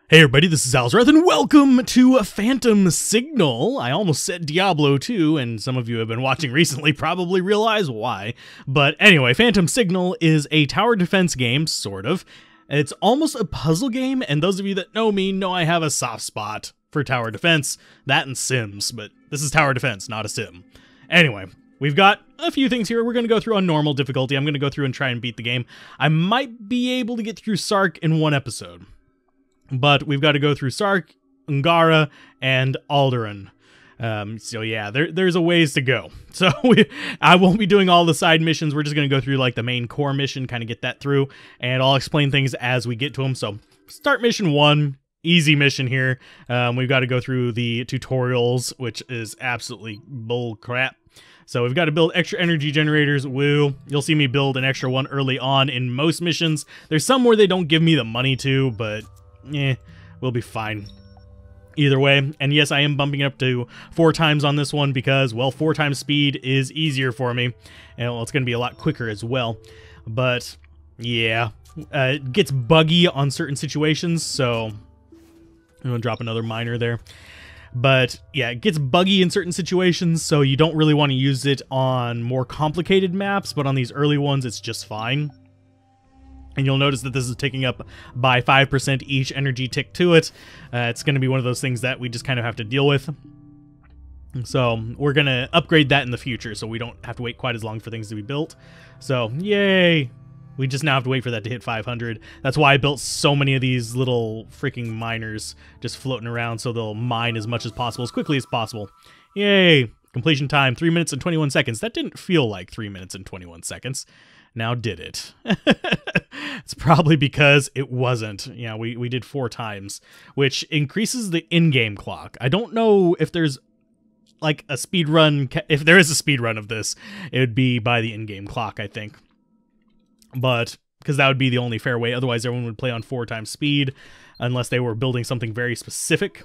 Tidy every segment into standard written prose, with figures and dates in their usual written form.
Hey everybody, this is Alzorath, and welcome to Phantom Signal. I almost said Diablo 2, and some of you have been watching recently probably realize why. But anyway, Phantom Signal is a tower defense game, sort of. It's almost a puzzle game, and those of you that know me know I have a soft spot for tower defense. That and Sims, but this is tower defense, not a sim. Anyway, we've got a few things here. We're going to go through on normal difficulty. I'm going to go through and try and beat the game. I might be able to get through Sark in one episode. But we've got to go through Sark, Ungara, and Alderaan. So yeah, there's a ways to go. So I won't be doing all the side missions. We're just going to go through like the main core mission, kind of get that through, and I'll explain things as we get to them. So start mission 1, easy mission here. We've got to go through the tutorials, which is absolutely bull crap. So we've got to build extra energy generators. Woo. You'll see me build an extra one early on in most missions. There's some where they don't give me the money to, but we'll be fine either way. And yes, I am bumping it up to 4 times on this one because, well, 4 times speed is easier for me, and well, it's going to be a lot quicker as well. But yeah, it gets buggy on certain situations, so I'm going to drop another miner there. But yeah, it gets buggy in certain situations, so you don't really want to use it on more complicated maps, but on these early ones, it's just fine. And you'll notice that this is ticking up by 5% each energy tick to it. It's going to be one of those things that we just kind of have to deal with. So we're going to upgrade that in the future so we don't have to wait quite as long for things to be built. So yay! We just now have to wait for that to hit 500. That's why I built so many of these little freaking miners just floating around so they'll mine as much as possible, as quickly as possible. Yay! Completion time, 3 minutes and 21 seconds. That didn't feel like 3 minutes and 21 seconds. Now did it? It's probably because it wasn't. Yeah, we did 4 times, which increases the in-game clock. I don't know if there's like a speed run. If there is a speed run of this, it would be by the in-game clock, I think. But because that would be the only fair way. Otherwise, everyone would play on 4 times speed unless they were building something very specific.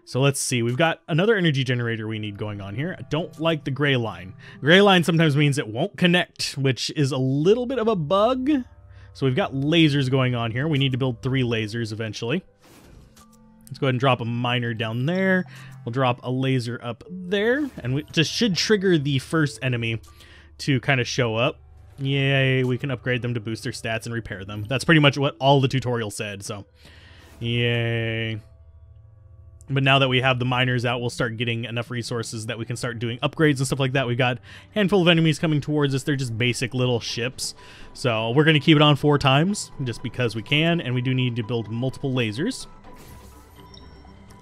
So let's see, we've got another energy generator we need going on here. I don't like the gray line. Gray line sometimes means it won't connect, which is a little bit of a bug. So we've got lasers going on here. We need to build 3 lasers eventually. Let's go ahead and drop a miner down there. We'll drop a laser up there, and we just should trigger the first enemy to kind of show up. Yay, we can upgrade them to boost their stats and repair them. That's pretty much what all the tutorial said, so yay. But now that we have the miners out, we'll start getting enough resources that we can start doing upgrades and stuff like that. We've got a handful of enemies coming towards us. They're just basic little ships. So we're going to keep it on 4 times just because we can, and we do need to build multiple lasers.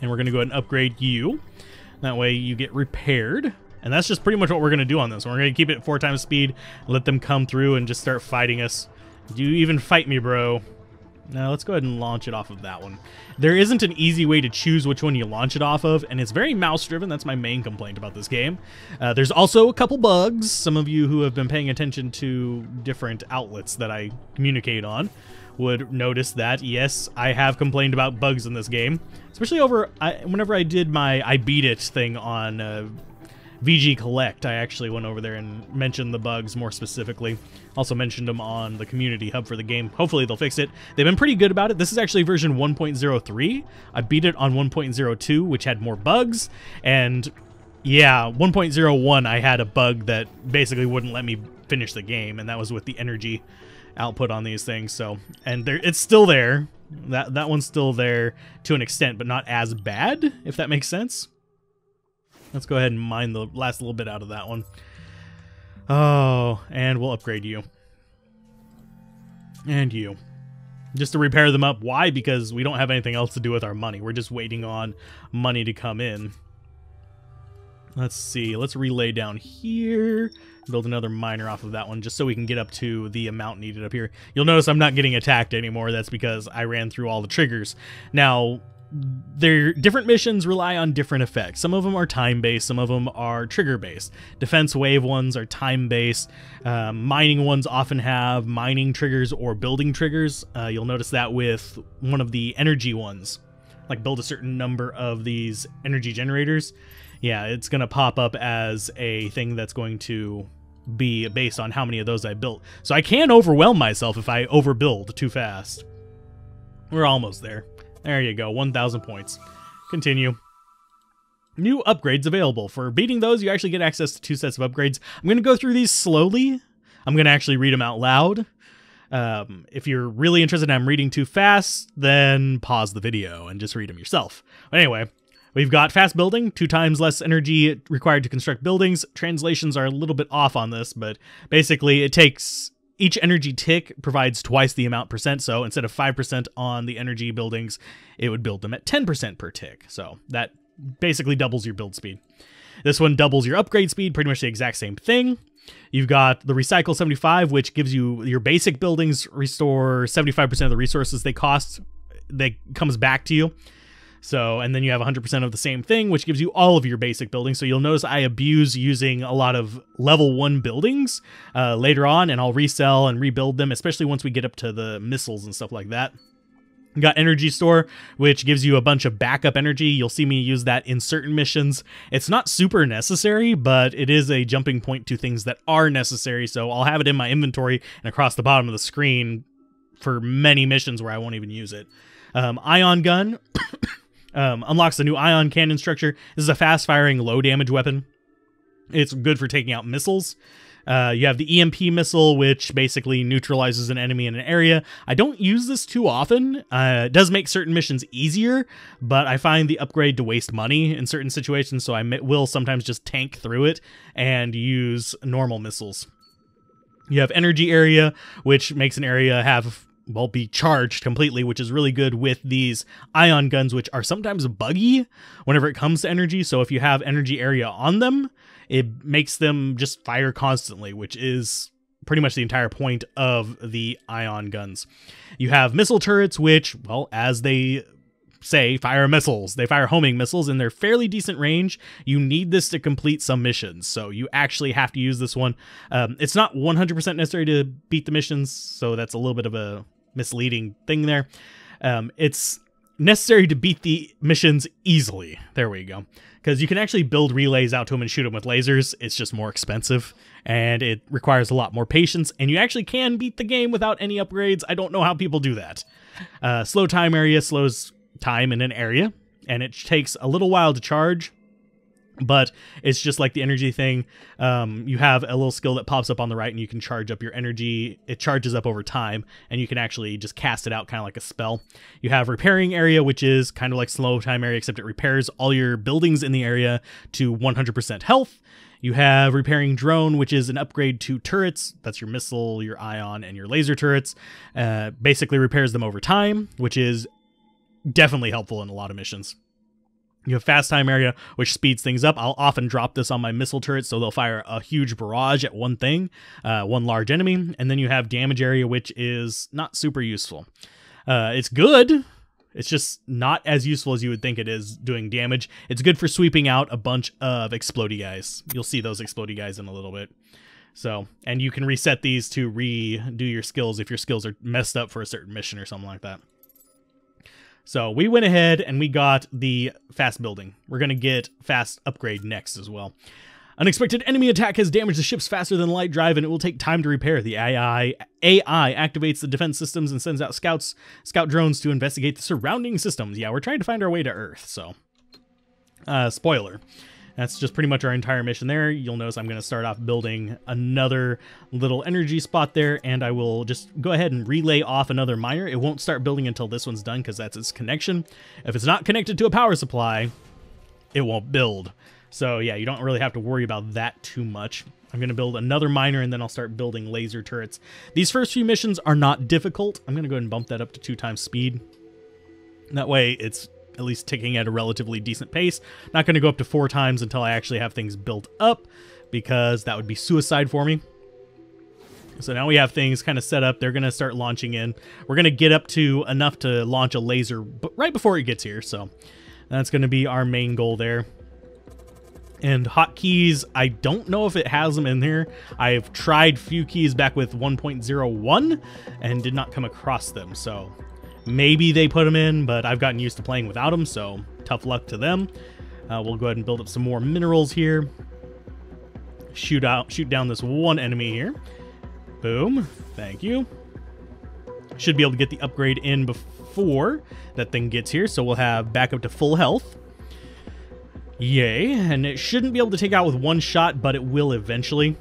And we're going to go ahead and upgrade you. That way you get repaired. And that's just pretty much what we're going to do on this. We're going to keep it at 4 times speed, let them come through and just start fighting us. Do you even fight me, bro? Now let's go ahead and launch it off of that one. There isn't an easy way to choose which one you launch it off of, and it's very mouse-driven. That's my main complaint about this game. There's also a couple bugs. Some of you who have been paying attention to different outlets that I communicate on would notice that, yes, I have complained about bugs in this game. Especially whenever I did my I Beat It thing on VG Collect, I actually went over there and mentioned the bugs more specifically. Also mentioned them on the community hub for the game. Hopefully they'll fix it. They've been pretty good about it. This is actually version 1.03. I beat it on 1.02, which had more bugs. And yeah, 1.01, I had a bug that basically wouldn't let me finish the game, and that was with the energy output on these things. So, and it's still there. That one's still there to an extent, but not as bad, if that makes sense. Let's go ahead and mine the last little bit out of that one. Oh, and we'll upgrade you. And you. Just to repair them up. Why? Because we don't have anything else to do with our money. We're just waiting on money to come in. Let's see. Let's relay down here. Build another miner off of that one just so we can get up to the amount needed up here. You'll notice I'm not getting attacked anymore. That's because I ran through all the triggers. Now, their different missions rely on different effects. Some of them are time-based, some of them are trigger-based. Defense wave ones are time-based. Mining ones often have mining triggers or building triggers. You'll notice that with one of the energy ones. Like build a certain number of these energy generators. Yeah, it's going to pop up as a thing that's going to be based on how many of those I built. So I can overwhelm myself if I overbuild too fast. We're almost there. There you go, 1,000 points. Continue. New upgrades available. For beating those, you actually get access to 2 sets of upgrades. I'm going to go through these slowly. I'm going to actually read them out loud. If you're really interested and I'm reading too fast, then pause the video and just read them yourself. But anyway, we've got fast building, 2 times less energy required to construct buildings. Translations are a little bit off on this, but basically it takes... Each energy tick provides twice the amount %, so instead of 5% on the energy buildings, it would build them at 10% per tick. So that basically doubles your build speed. This one doubles your upgrade speed, pretty much the exact same thing. You've got the Recycle 75, which gives you your basic buildings restore 75% of the resources they cost, that comes back to you. So, and then you have 100% of the same thing, which gives you all of your basic buildings. So you'll notice I abuse using a lot of level 1 buildings later on, and I'll resell and rebuild them, especially once we get up to the missiles and stuff like that. You got Energy Store, which gives you a bunch of backup energy. You'll see me use that in certain missions. It's not super necessary, but it is a jumping point to things that are necessary. So I'll have it in my inventory and across the bottom of the screen for many missions where I won't even use it. Ion Gun. Unlocks the new ion cannon structure. This is a fast-firing, low-damage weapon. It's good for taking out missiles. You have the EMP missile, which basically neutralizes an enemy in an area. I don't use this too often. It does make certain missions easier, but I find the upgrade to waste money in certain situations, so I will sometimes just tank through it and use normal missiles. You have Energy Area, which makes an area have... will be charged completely, which is really good with these ion guns, which are sometimes buggy whenever it comes to energy. So if you have energy area on them, it makes them just fire constantly, which is pretty much the entire point of the ion guns. You have missile turrets, which, well, as they say, fire missiles. They fire homing missiles, and they're fairly decent range. You need this to complete some missions, so you actually have to use this one. It's not 100% necessary to beat the missions, so that's a little bit of a misleading thing there. It's necessary to beat the missions easily. There we go. Because you can actually build relays out to them and shoot them with lasers. It's just more expensive, and it requires a lot more patience, and you actually can beat the game without any upgrades. I don't know how people do that. Slow time area slows time in an area, and it takes a little while to charge, but it's just like the energy thing. You have a little skill that pops up on the right, and you can charge up your energy. It charges up over time, and you can actually just cast it out kind of like a spell. You have repairing area, which is kind of like slow time area, except it repairs all your buildings in the area to 100% health. You have repairing drone, which is an upgrade to turrets. That's your missile, your ion, and your laser turrets. Basically repairs them over time, which is definitely helpful in a lot of missions. You have fast time area, which speeds things up. I'll often drop this on my missile turrets, so they'll fire a huge barrage at one thing, one large enemy. And then you have damage area, which is not super useful. It's good. It's just not as useful as you would think it is doing damage. It's good for sweeping out a bunch of explodey guys. You'll see those explodey guys in a little bit. So, and you can reset these to redo your skills if your skills are messed up for a certain mission or something like that. So we went ahead and we got the fast building. We're going to get fast upgrade next as well. Unexpected enemy attack has damaged the ships faster than light drive, and it will take time to repair. The AI activates the defense systems and sends out scout drones to investigate the surrounding systems. Yeah, we're trying to find our way to Earth, so... spoiler. That's just pretty much our entire mission there. You'll notice I'm going to start off building another little energy spot there, and I will just go ahead and relay off another miner. It won't start building until this one's done because that's its connection. If it's not connected to a power supply, it won't build. So yeah, you don't really have to worry about that too much. I'm going to build another miner, and then I'll start building laser turrets. These first few missions are not difficult. I'm going to go ahead and bump that up to 2 times speed. That way it's at least ticking at a relatively decent pace. Not going to go up to 4 times until I actually have things built up, because that would be suicide for me. So now we have things kind of set up. They're going to start launching in. We're going to get up to enough to launch a laser right before it gets here. So that's going to be our main goal there. And hotkeys, I don't know if it has them in there. I've tried few keys back with 1.01 and did not come across them. So maybe they put them in, but I've gotten used to playing without them, so tough luck to them. We'll go ahead and build up some more minerals here. Shoot down this one enemy here. Boom. Thank you. Should be able to get the upgrade in before that thing gets here, so we'll have back up to full health. Yay, and it shouldn't be able to take out with one shot, but it will eventually.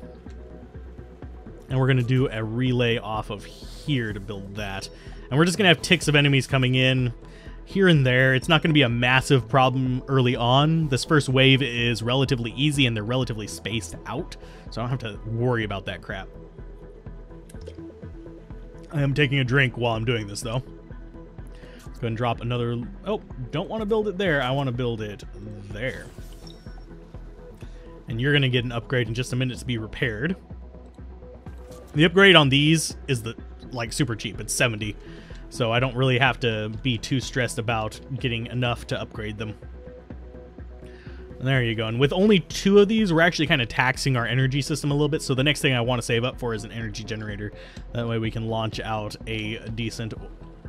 And we're going to do a relay off of here to build that. And we're just going to have ticks of enemies coming in here and there. It's not going to be a massive problem early on. This first wave is relatively easy, and they're relatively spaced out, so I don't have to worry about that crap. I am taking a drink while I'm doing this, though. Let's go ahead and drop another... Oh, don't want to build it there. I want to build it there. And you're going to get an upgrade in just a minute to be repaired. The upgrade on these is super cheap. It's 70. So I don't really have to be too stressed about getting enough to upgrade them. And there you go. And with only 2 of these, we're actually kind of taxing our energy system a little bit. So the next thing I want to save up for is an energy generator. That way we can launch out a decent,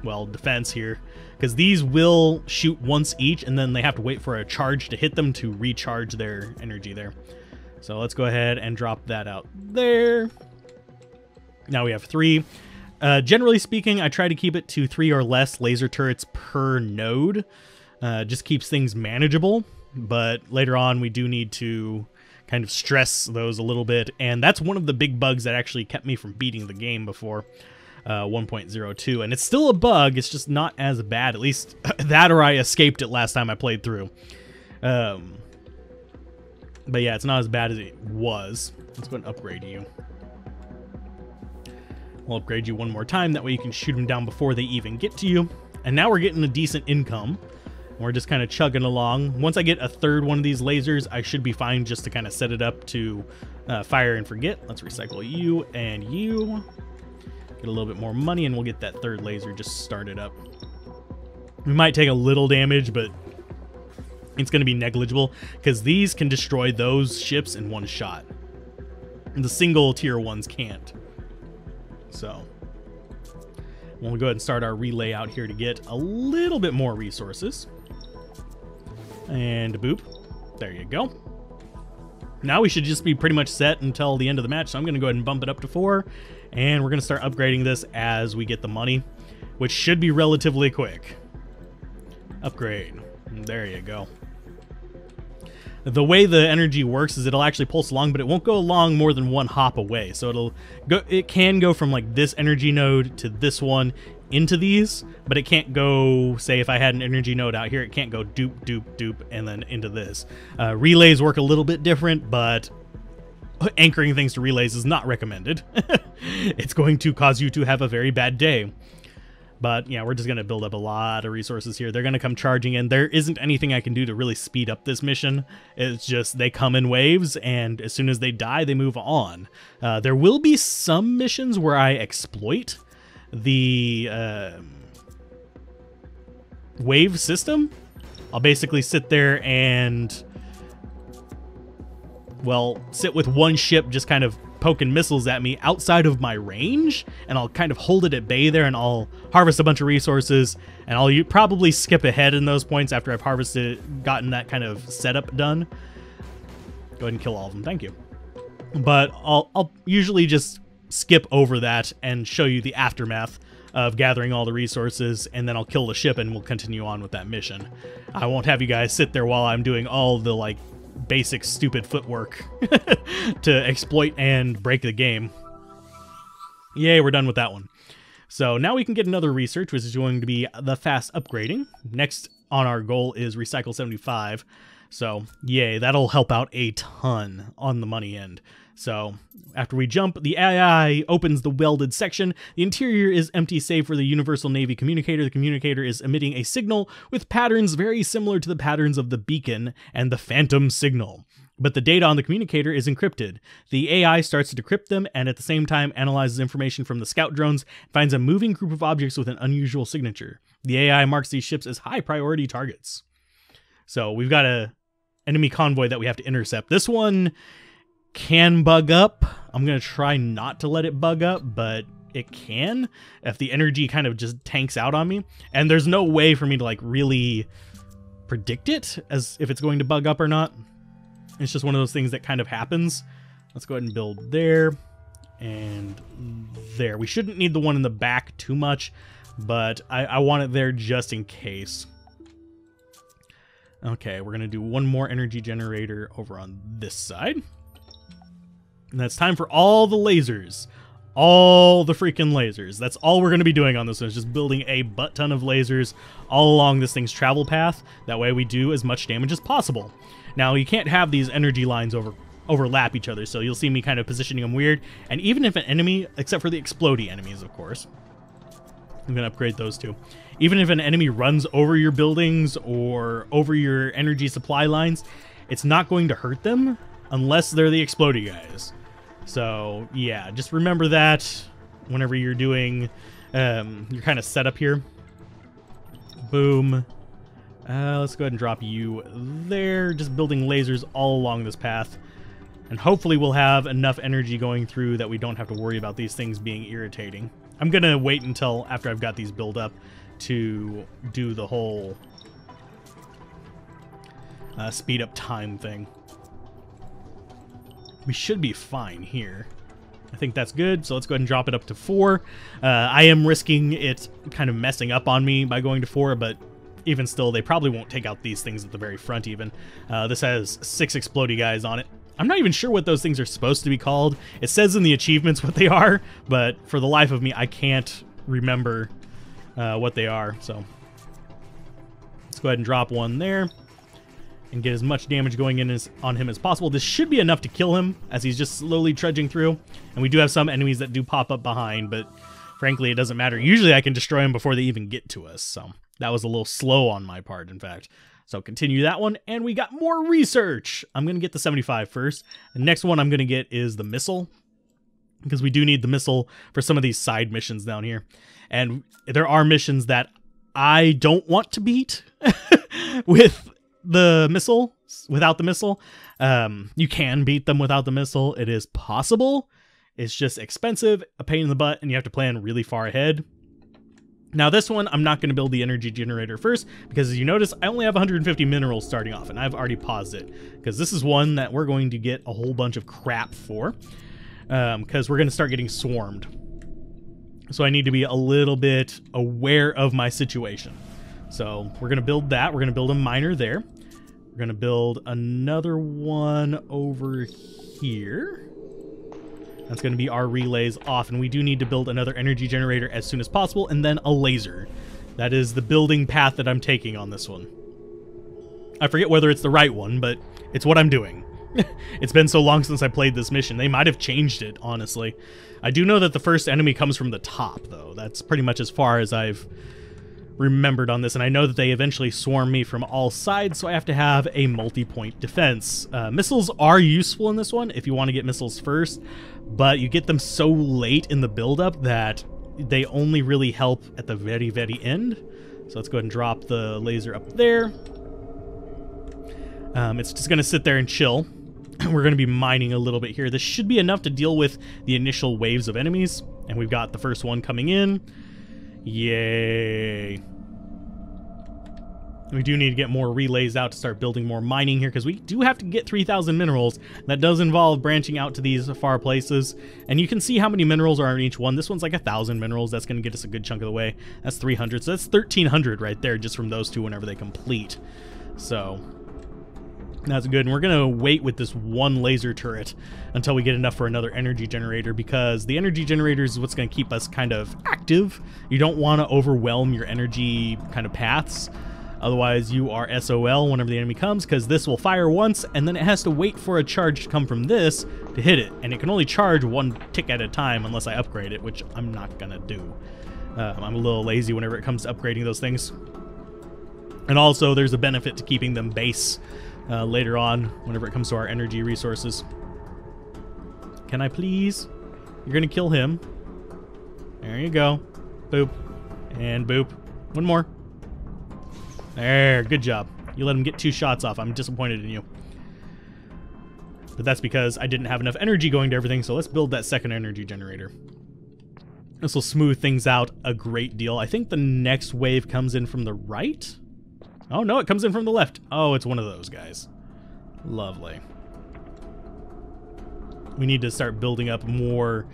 well, defense here. Because these will shoot once each, and then they have to wait for a charge to hit them to recharge their energy there. So let's go ahead and drop that out there. Now we have 3. Generally speaking, I try to keep it to 3 or less laser turrets per node. Just keeps things manageable. But later on, we do need to kind of stress those a little bit. And that's one of the big bugs that actually kept me from beating the game before 1.02. And it's still a bug. It's just not as bad. At least that, or I escaped it last time I played through. But yeah, it's not as bad as it was. Let's go ahead and upgrade you. We'll upgrade you one more time. That way you can shoot them down before they even get to you. And now we're getting a decent income. We're just kind of chugging along. Once I get a third one of these lasers, I should be fine just to kind of set it up to fire and forget. Let's recycle you and you. Get a little bit more money, and we'll get that third laser just started up. We might take a little damage, but it's going to be negligible because these can destroy those ships in one shot. The single tier ones can't. So we'll go ahead and start our relay out here to get a little bit more resources. And boop. There you go. Now we should just be pretty much set until the end of the match. So I'm going to go ahead and bump it up to 4. And we're going to start upgrading this as we get the money, which should be relatively quick. Upgrade. There you go. The way the energy works is it'll actually pulse along, but it won't go along more than 1 hop away. So it can go from like this energy node to this one into these, but it can't go, say if I had an energy node out here, it can't go doop, doop, doop, and then into this. Relays work a little bit different, but anchoring things to relays is not recommended. It's going to cause you to have a very bad day. But yeah, we're just going to build up a lot of resources here. They're going to come charging in. There isn't anything I can do to really speed up this mission. It's just they come in waves, and as soon as they die, they move on. There will be some missions where I exploit the wave system. I'll basically sit there and, well, sit with one ship just kind of poking missiles at me outside of my range, and I'll kind of hold it at bay there, and I'll harvest a bunch of resources, and I'll probably skip ahead in those points after I've gotten that kind of setup done. Go ahead and kill all of them, thank you. But I'll usually just skip over that and show you the aftermath of gathering all the resources, and then I'll kill the ship and we'll continue on with that mission. I won't have you guys sit there while I'm doing all the like basic stupid footwork to exploit and break the game. Yay, we're done with that one. So now we can get another research, which is going to be the fast upgrading. Next on our goal is recycle 75. So yay, that'll help out a ton on the money end. So after we jump, the AI opens the welded section. The interior is empty save for the Universal Navy communicator. The communicator is emitting a signal with patterns very similar to the patterns of the beacon and the phantom signal. But the data on the communicator is encrypted. The AI starts to decrypt them and at the same time analyzes information from the scout drones and finds a moving group of objects with an unusual signature. The AI marks these ships as high priority targets. So we've got a enemy convoy that we have to intercept. This one can bug up. I'm going to try not to let it bug up, but it can if the energy kind of just tanks out on me. And there's no way for me to like really predict it as if it's going to bug up or not. It's just one of those things that kind of happens. Let's go ahead and build there and there. We shouldn't need the one in the back too much. but I want it there just in case. Okay, we're going to do one more energy generator over on this side. And that's time for all the lasers. All the freaking lasers. That's all we're going to be doing on this one, is just building a butt ton of lasers all along this thing's travel path. That way we do as much damage as possible. Now, you can't have these energy lines overlap each other, so you'll see me kind of positioning them weird. And even if an enemy, except for the explodey enemies, of course, I'm going to upgrade those two. Even if an enemy runs over your buildings or over your energy supply lines, it's not going to hurt them unless they're the explodey guys. So, yeah, just remember that whenever you're doing your kind of setup here. Boom. Let's go ahead and drop you there. Just building lasers all along this path. And hopefully we'll have enough energy going through that we don't have to worry about these things being irritating. I'm going to wait until after I've got these built up to do the whole speed up time thing. We should be fine here. I think that's good, so let's go ahead and drop it up to 4. I am risking it kind of messing up on me by going to 4, but even still, they probably won't take out these things at the very front even. This has 6 explodey guys on it. I'm not even sure what those things are supposed to be called. It says in the achievements what they are, but for the life of me, I can't remember what they are. So let's go ahead and drop one there and get as much damage going in on him as possible. This should be enough to kill him as he's just slowly trudging through. And we do have some enemies that do pop up behind, but frankly, it doesn't matter. Usually I can destroy them before they even get to us. So that was a little slow on my part, in fact. So continue that one, and we got more research. I'm going to get the 75 first. The next one I'm going to get is the missile, because we do need the missile for some of these side missions down here. And there are missions that I don't want to beat with the missile, without the missile. You can beat them without the missile. It is possible. It's just expensive, a pain in the butt, and you have to plan really far ahead. Now this one, I'm not going to build the energy generator first, because as you notice, I only have 150 minerals starting off, and I've already paused it, because this is one that we're going to get a whole bunch of crap for, because we're going to start getting swarmed. So I need to be a little bit aware of my situation. So we're going to build that. We're going to build a miner there. We're going to build another one over here. That's going to be our relays off, and we do need to build another energy generator as soon as possible, and then a laser. That is the building path that I'm taking on this one. I forget whether it's the right one, but it's what I'm doing. It's been so long since I played this mission. They might have changed it, honestly. I do know that the first enemy comes from the top, though. That's pretty much as far as I've remembered on this, and I know that they eventually swarm me from all sides, so I have to have a multi-point defense. Missiles are useful in this one if you want to get missiles first, but you get them so late in the build-up that they only really help at the very, very end. So let's go ahead and drop the laser up there. It's just going to sit there and chill. We're going to be mining a little bit here. This should be enough to deal with the initial waves of enemies, and we've got the first one coming in. Yay. We do need to get more relays out to start building more mining here, because we do have to get 3,000 minerals. That does involve branching out to these far places, and you can see how many minerals are in each one. This one's like 1,000 minerals. That's going to get us a good chunk of the way. That's 300, so that's 1,300 right there just from those two whenever they complete. So that's good, and we're going to wait with this one laser turret until we get enough for another energy generator, because the energy generator is what's going to keep us kind of active. You don't want to overwhelm your energy kind of paths. Otherwise, you are SOL whenever the enemy comes, because this will fire once, and then it has to wait for a charge to come from this to hit it. And it can only charge one tick at a time unless I upgrade it, which I'm not going to do. I'm a little lazy whenever it comes to upgrading those things. And also, there's a benefit to keeping them base later on whenever it comes to our energy resources. Can I please? You're going to kill him. There you go. Boop. And boop. One more. There, good job. You let him get 2 shots off. I'm disappointed in you. But that's because I didn't have enough energy going to everything, so let's build that second energy generator. This will smooth things out a great deal. I think the next wave comes in from the right. Oh, no, it comes in from the left. Oh, it's one of those guys. Lovely. We need to start building up more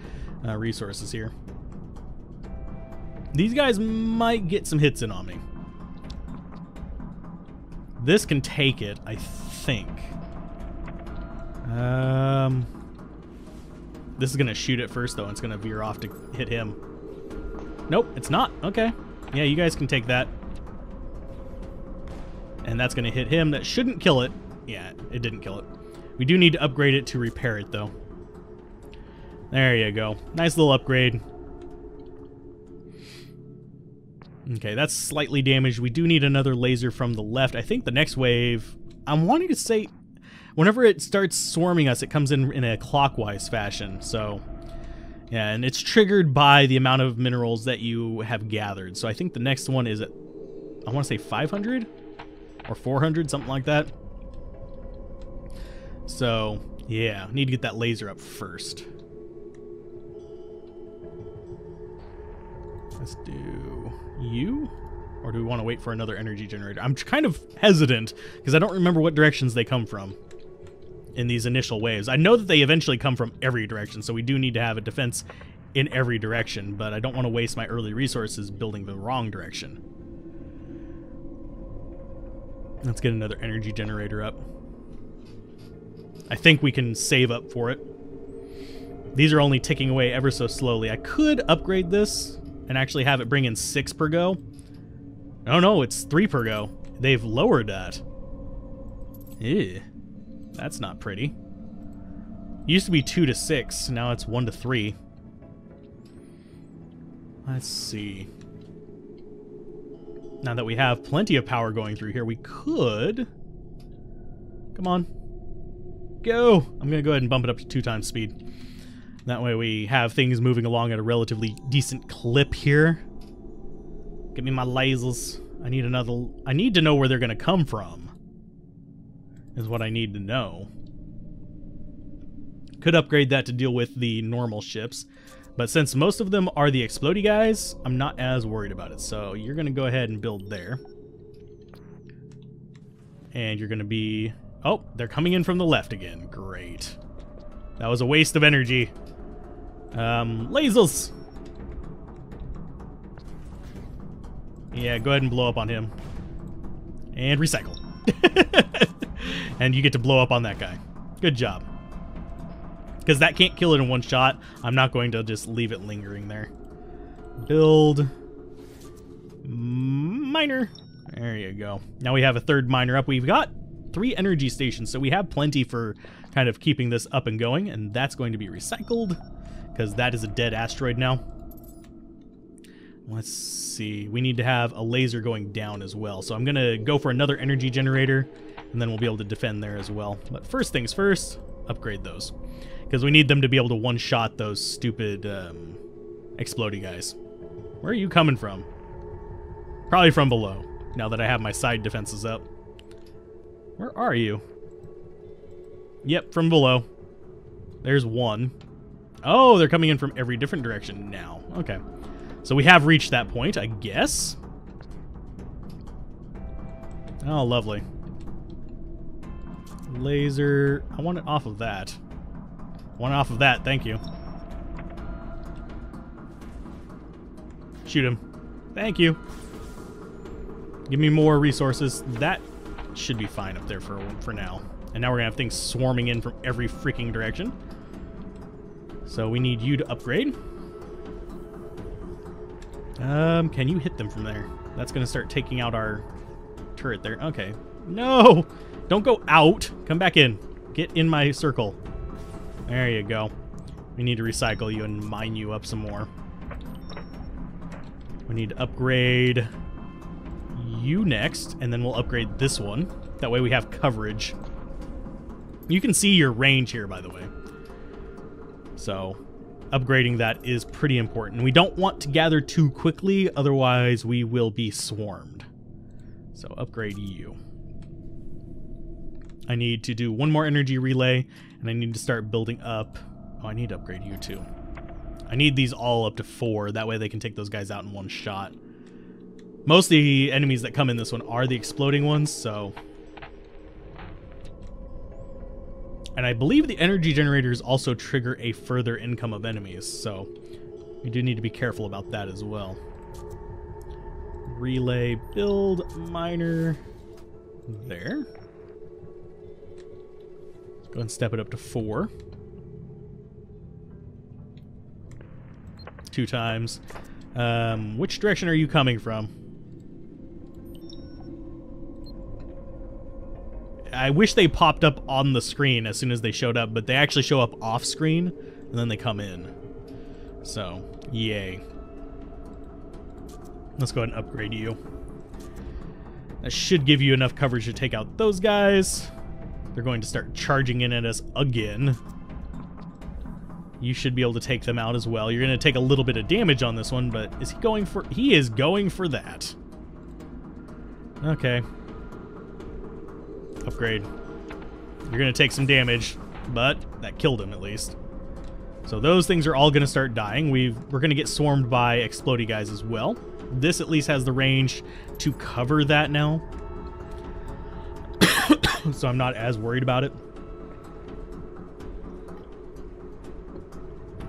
resources here. These guys might get some hits in on me. This can take it, I think. This is going to shoot it first, though. And it's going to veer off to hit him. Nope, it's not. Okay. Yeah, you guys can take that. And that's going to hit him. That shouldn't kill it. Yeah, it didn't kill it. We do need to upgrade it to repair it, though. There you go. Nice little upgrade. Okay, that's slightly damaged. We do need another laser from the left. I think the next wave... I'm wanting to say... Whenever it starts swarming us, it comes in a clockwise fashion. So, yeah, and it's triggered by the amount of minerals that you have gathered. So I think the next one is at... I want to say 500? Or 400, something like that. So, yeah, need to get that laser up first. Let's do you, or do we want to wait for another energy generator? I'm kind of hesitant because I don't remember what directions they come from in these initial waves. I know that they eventually come from every direction, so we do need to have a defense in every direction, but I don't want to waste my early resources building the wrong direction. Let's get another energy generator up. I think we can save up for it. These are only ticking away ever so slowly. I could upgrade this and actually have it bring in 6 per go. Oh no, it's 3 per go. They've lowered that. Ew, that's not pretty. Used to be 2 to 6, now it's 1 to 3. Let's see. Now that we have plenty of power going through here, we could... Come on. Go! I'm going to go ahead and bump it up to 2 times speed. That way we have things moving along at a relatively decent clip here. Give me my lasers. I need to know where they're going to come from. Is what I need to know. Could upgrade that to deal with the normal ships. But since most of them are the explodey guys, I'm not as worried about it. So you're going to go ahead and build there. And you're going to be... Oh, they're coming in from the left again. Great. That was a waste of energy. Lasers! Yeah, go ahead and blow up on him. And recycle. And you get to blow up on that guy. Good job. Because that can't kill it in one shot, I'm not going to just leave it lingering there. Build. Miner. There you go. Now we have a third miner up. We've got 3 energy stations, so we have plenty for kind of keeping this up and going, and that's going to be recycled because that is a dead asteroid now. Let's see. We need to have a laser going down as well, so I'm going to go for another energy generator, and then we'll be able to defend there as well. But first things first, upgrade those because we need them to be able to one-shot those stupid explodey guys. Where are you coming from? Probably from below, now that I have my side defenses up. Where are you? Yep, from below. There's one. Oh, they're coming in from every different direction now. Okay. So we have reached that point, I guess. Oh, lovely. Laser. I want it off of that. I want it off of that, thank you. Shoot him. Thank you. Give me more resources. That should be fine up there for now. And now we're gonna have things swarming in from every freaking direction. So we need you to upgrade. Can you hit them from there? That's gonna start taking out our turret there. Okay. No! Don't go out. Come back in. Get in my circle. There you go. We need to recycle you and mine you up some more. We need to upgrade you next, and then we'll upgrade this one. That way we have coverage. You can see your range here, by the way. So, upgrading that is pretty important. We don't want to gather too quickly, otherwise we will be swarmed. So, upgrade you. I need to do one more energy relay, and I need to start building up. Oh, I need to upgrade you too. I need these all up to 4, that way they can take those guys out in one shot. Most of the enemies that come in this one are the exploding ones, so... And I believe the energy generators also trigger a further income of enemies, so we do need to be careful about that as well. Relay, build, miner. There. Let's go and step it up to 4. 2 times. Which direction are you coming from? I wish they popped up on the screen as soon as they showed up, but they actually show up off screen and then they come in. So, yay. Let's go ahead and upgrade you. That should give you enough coverage to take out those guys. They're going to start charging in at us again. You should be able to take them out as well. You're going to take a little bit of damage on this one, but is he going for... He is going for that. Okay. Upgrade. You're going to take some damage, but that killed him at least. So those things are all going to start dying. We're going to get swarmed by explodey guys as well. This at least has the range to cover that now. So I'm not as worried about it.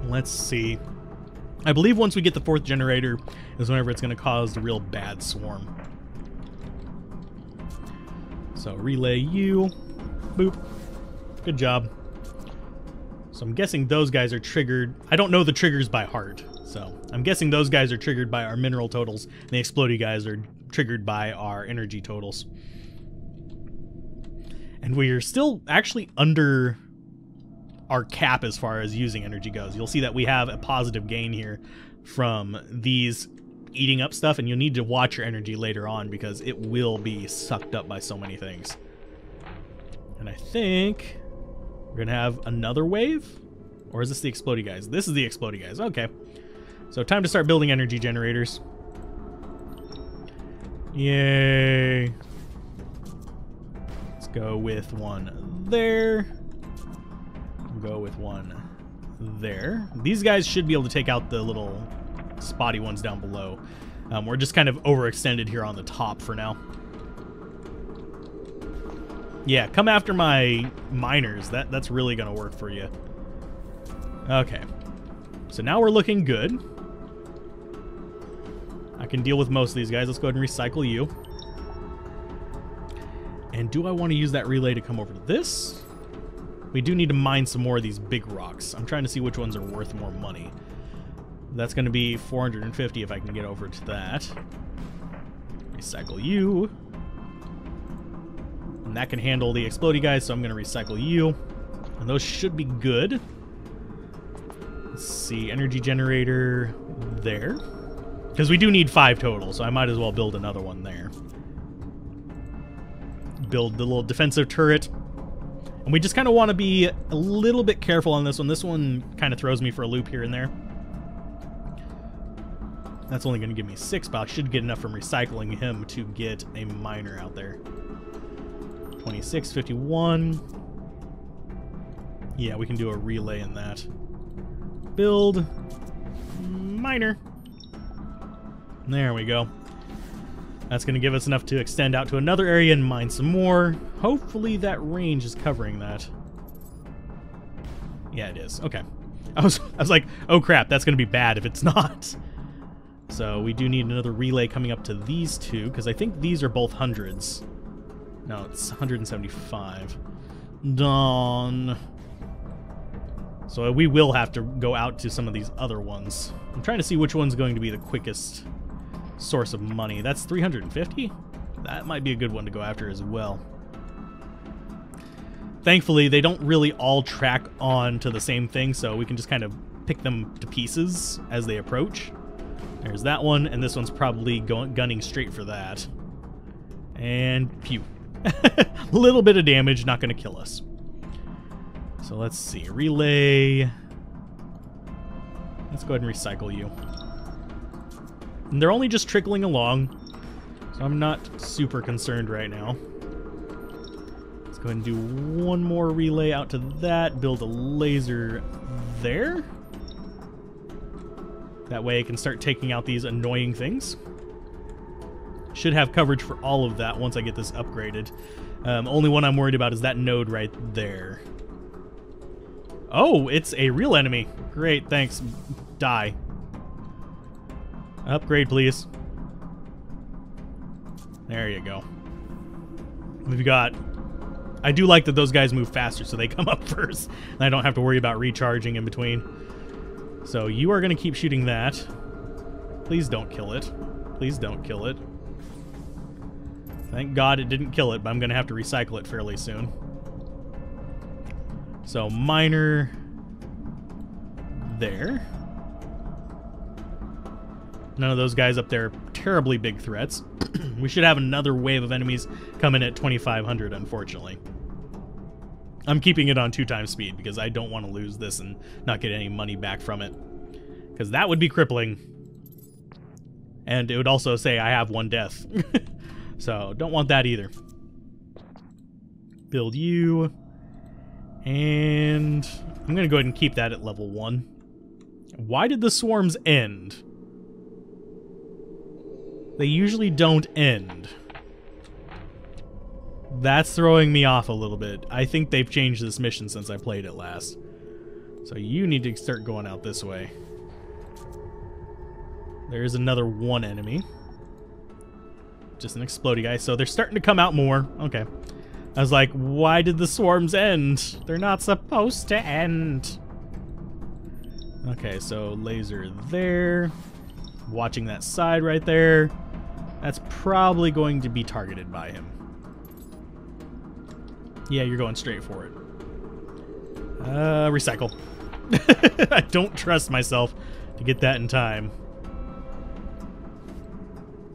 Let's see. I believe once we get the 4th generator is whenever it's going to cause the real bad swarm. So relay you. Boop. Good job. So I'm guessing those guys are triggered. I don't know the triggers by heart. So I'm guessing those guys are triggered by our mineral totals. And the explodey guys are triggered by our energy totals. And we are still actually under our cap as far as using energy goes. You'll see that we have a positive gain here from these eating up stuff, and you'll need to watch your energy later on because it will be sucked up by so many things. And I think we're gonna have another wave, or is this the explodey guys? This is the explodey guys. Okay, so time to start building energy generators. Yay. Let's go with one there. Go with one there. These guys should be able to take out the little spotty ones down below. We're just kind of overextended here on the top for now. Yeah, come after my miners. That's really gonna work for you. Okay, so now we're looking good. I can deal with most of these guys. Let's go ahead and recycle you. And do I want to use that relay to come over to this? We do need to mine some more of these big rocks. I'm trying to see which ones are worth more money. That's going to be 450 if I can get over to that. Recycle you. And that can handle the explodey guys, so I'm going to recycle you. And those should be good. Let's see, energy generator there. Because we do need 5 total, so I might as well build another one there. Build the little defensive turret. And we just kind of want to be a little bit careful on this one. This one kind of throws me for a loop here and there. That's only going to give me 6, but I should get enough from recycling him to get a miner out there. 26, 51. Yeah, we can do a relay in that. Build. Miner. There we go. That's going to give us enough to extend out to another area and mine some more. Hopefully that range is covering that. Yeah, it is. Okay. I was like, oh crap, that's going to be bad if it's not. So we do need another relay coming up to these two, because I think these are both hundreds. No, it's 175. Dawn. So we will have to go out to some of these other ones. I'm trying to see which one's going to be the quickest source of money. That's 350? That might be a good one to go after as well. Thankfully, they don't really all track on to the same thing, so we can just kind of pick them to pieces as they approach. There's that one, and this one's probably gunning straight for that. And pew. A little bit of damage, not going to kill us. So let's see. Relay. Let's go ahead and recycle you. And they're only just trickling along, so I'm not super concerned right now. Let's go ahead and do one more relay out to that. Build a laser there. That way I can start taking out these annoying things. Should have coverage for all of that once I get this upgraded. Only one I'm worried about is that node right there. Oh, it's a real enemy. Great, thanks. Die. Upgrade, please. There you go. We've got... I do like that those guys move faster, so they come up first. And I don't have to worry about recharging in between. So you are going to keep shooting that. Please don't kill it. Please don't kill it. Thank God it didn't kill it, but I'm going to have to recycle it fairly soon. So miner there. None of those guys up there are terribly big threats. We should have another wave of enemies coming at 2,500, unfortunately. I'm keeping it on 2x speed because I don't want to lose this and not get any money back from it. Because that would be crippling. And it would also say I have 1 death. So, don't want that either. Build you. And I'm going to go ahead and keep that at level 1. Why did the swarms end? They usually don't end. That's throwing me off a little bit. I think they've changed this mission since I played it last. So you need to start going out this way. There's another 1 enemy. Just an explodey guy. So they're starting to come out more. Okay. I was like, why did the swarms end? They're not supposed to end. Okay, so laser there. Watching that side right there. That's probably going to be targeted by him. Yeah, you're going straight for it. Recycle. I don't trust myself to get that in time.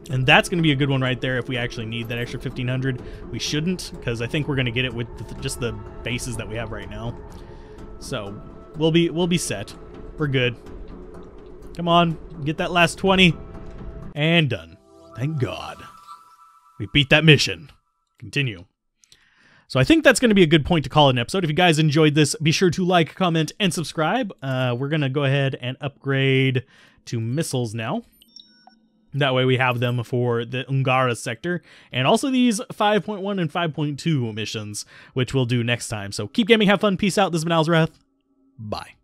And that's going to be a good one right there if we actually need that extra 1,500. We shouldn't, because I think we're going to get it with just the bases that we have right now. So, we'll be set. We're good. Come on, get that last 20. And done. Thank God. We beat that mission. Continue. So I think that's going to be a good point to call it an episode. If you guys enjoyed this, be sure to like, comment, and subscribe. We're going to go ahead and upgrade to missiles now. That way we have them for the Ungara sector. And also these 5.1 and 5.2 missions, which we'll do next time. So keep gaming, have fun, peace out. This has been Alzorath. Bye.